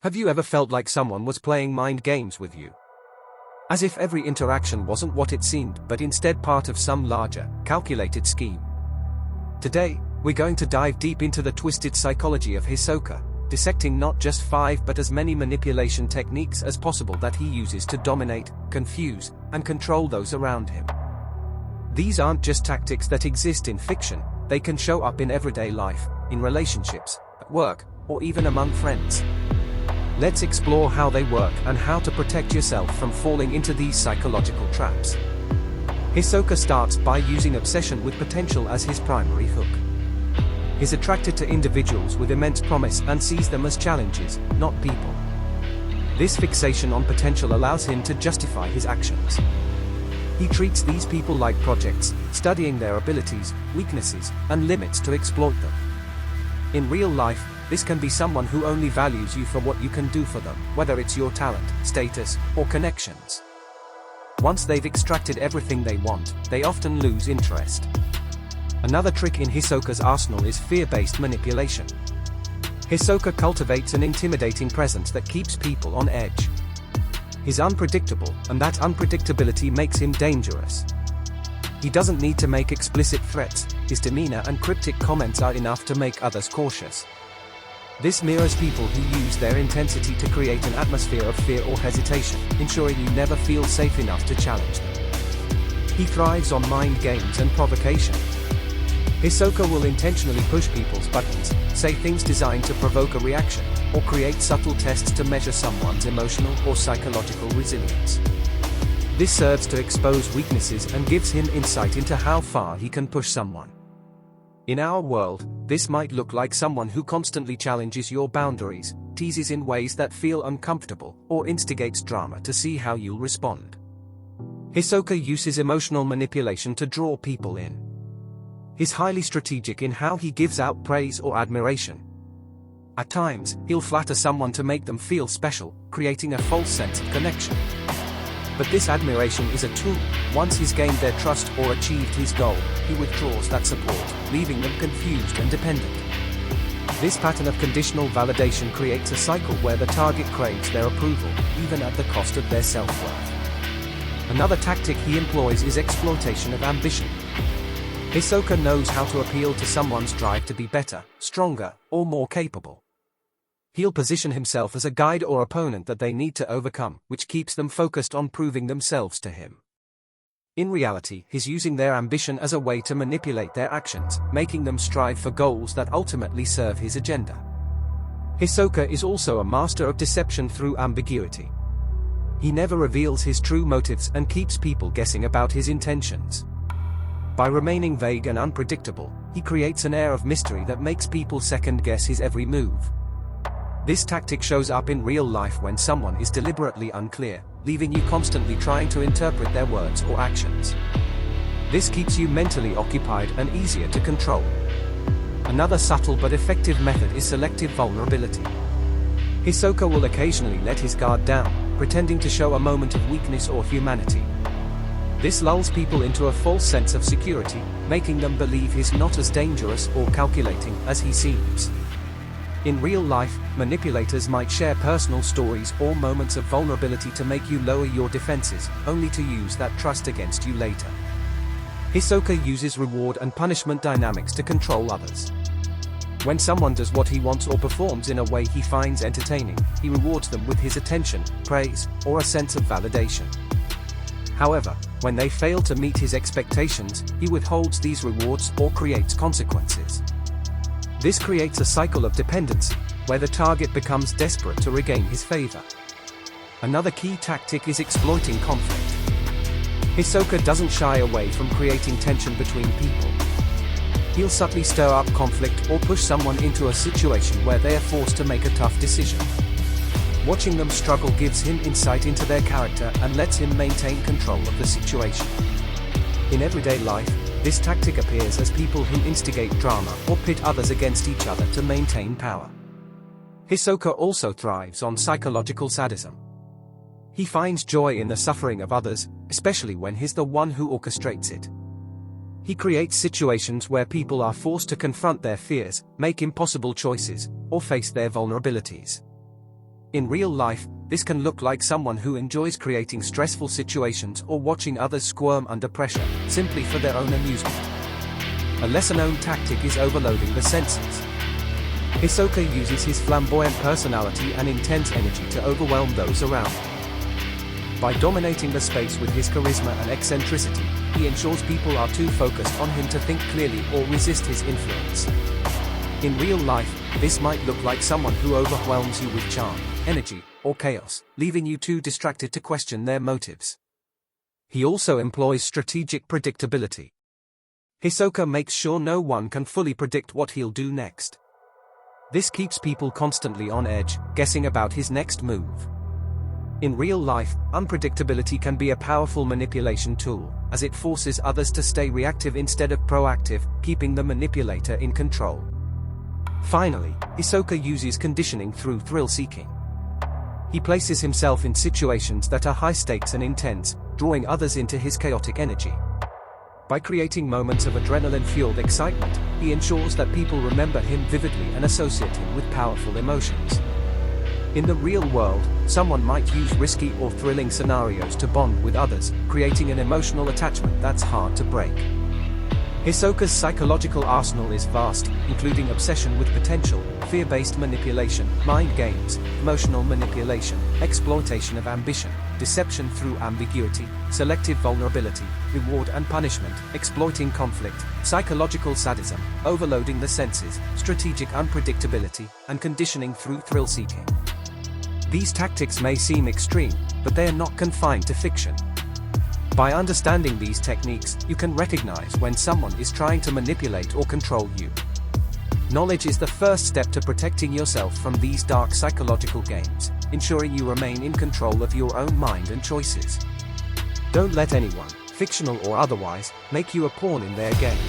Have you ever felt like someone was playing mind games with you? As if every interaction wasn't what it seemed, but instead part of some larger, calculated scheme. Today, we're going to dive deep into the twisted psychology of Hisoka, dissecting not just 5 but as many manipulation techniques as possible that he uses to dominate, confuse, and control those around him. These aren't just tactics that exist in fiction, they can show up in everyday life, in relationships, at work, or even among friends. Let's explore how they work and how to protect yourself from falling into these psychological traps. Hisoka starts by using obsession with potential as his primary hook. He's attracted to individuals with immense promise and sees them as challenges, not people. This fixation on potential allows him to justify his actions. He treats these people like projects, studying their abilities, weaknesses, and limits to exploit them. In real life, this can be someone who only values you for what you can do for them, whether it's your talent, status, or connections. Once they've extracted everything they want, they often lose interest. Another trick in Hisoka's arsenal is fear-based manipulation. Hisoka cultivates an intimidating presence that keeps people on edge. He's unpredictable, and that unpredictability makes him dangerous. He doesn't need to make explicit threats, his demeanor and cryptic comments are enough to make others cautious. This mirrors people who use their intensity to create an atmosphere of fear or hesitation, ensuring you never feel safe enough to challenge them. He thrives on mind games and provocation. Hisoka will intentionally push people's buttons, say things designed to provoke a reaction, or create subtle tests to measure someone's emotional or psychological resilience. This serves to expose weaknesses and gives him insight into how far he can push someone. In our world, this might look like someone who constantly challenges your boundaries, teases in ways that feel uncomfortable, or instigates drama to see how you'll respond. Hisoka uses emotional manipulation to draw people in. He's highly strategic in how he gives out praise or admiration. At times, he'll flatter someone to make them feel special, creating a false sense of connection. But this admiration is a tool. Once he's gained their trust or achieved his goal, he withdraws that support, leaving them confused and dependent. This pattern of conditional validation creates a cycle where the target craves their approval, even at the cost of their self-worth. Another tactic he employs is exploitation of ambition. Hisoka knows how to appeal to someone's drive to be better, stronger, or more capable. He'll position himself as a guide or opponent that they need to overcome, which keeps them focused on proving themselves to him. In reality, he's using their ambition as a way to manipulate their actions, making them strive for goals that ultimately serve his agenda. Hisoka is also a master of deception through ambiguity. He never reveals his true motives and keeps people guessing about his intentions. By remaining vague and unpredictable, he creates an air of mystery that makes people second-guess his every move. This tactic shows up in real life when someone is deliberately unclear, leaving you constantly trying to interpret their words or actions. This keeps you mentally occupied and easier to control. Another subtle but effective method is selective vulnerability. Hisoka will occasionally let his guard down, pretending to show a moment of weakness or humanity. This lulls people into a false sense of security, making them believe he's not as dangerous or calculating as he seems. In real life, manipulators might share personal stories or moments of vulnerability to make you lower your defenses, only to use that trust against you later. Hisoka uses reward and punishment dynamics to control others. When someone does what he wants or performs in a way he finds entertaining, he rewards them with his attention, praise, or a sense of validation. However, when they fail to meet his expectations, he withholds these rewards or creates consequences. This creates a cycle of dependency, where the target becomes desperate to regain his favor. Another key tactic is exploiting conflict. Hisoka doesn't shy away from creating tension between people. He'll subtly stir up conflict or push someone into a situation where they are forced to make a tough decision. Watching them struggle gives him insight into their character and lets him maintain control of the situation. In everyday life, this tactic appears as people who instigate drama or pit others against each other to maintain power. Hisoka also thrives on psychological sadism. He finds joy in the suffering of others, especially when he's the one who orchestrates it. He creates situations where people are forced to confront their fears, make impossible choices, or face their vulnerabilities. In real life, this can look like someone who enjoys creating stressful situations or watching others squirm under pressure, simply for their own amusement. A lesser-known tactic is overloading the senses. Hisoka uses his flamboyant personality and intense energy to overwhelm those around him. By dominating the space with his charisma and eccentricity, he ensures people are too focused on him to think clearly or resist his influence. In real life, this might look like someone who overwhelms you with charm, energy, or chaos, leaving you too distracted to question their motives. He also employs strategic predictability. Hisoka makes sure no one can fully predict what he'll do next. This keeps people constantly on edge, guessing about his next move. In real life, unpredictability can be a powerful manipulation tool, as it forces others to stay reactive instead of proactive, keeping the manipulator in control. Finally, Hisoka uses conditioning through thrill-seeking. He places himself in situations that are high stakes and intense, drawing others into his chaotic energy. By creating moments of adrenaline-fueled excitement, he ensures that people remember him vividly and associate him with powerful emotions. In the real world, someone might use risky or thrilling scenarios to bond with others, creating an emotional attachment that's hard to break. Hisoka's psychological arsenal is vast, including obsession with potential, fear-based manipulation, mind games, emotional manipulation, exploitation of ambition, deception through ambiguity, selective vulnerability, reward and punishment, exploiting conflict, psychological sadism, overloading the senses, strategic unpredictability, and conditioning through thrill-seeking. These tactics may seem extreme, but they are not confined to fiction. By understanding these techniques, you can recognize when someone is trying to manipulate or control you. Knowledge is the first step to protecting yourself from these dark psychological games, ensuring you remain in control of your own mind and choices. Don't let anyone, fictional or otherwise, make you a pawn in their game.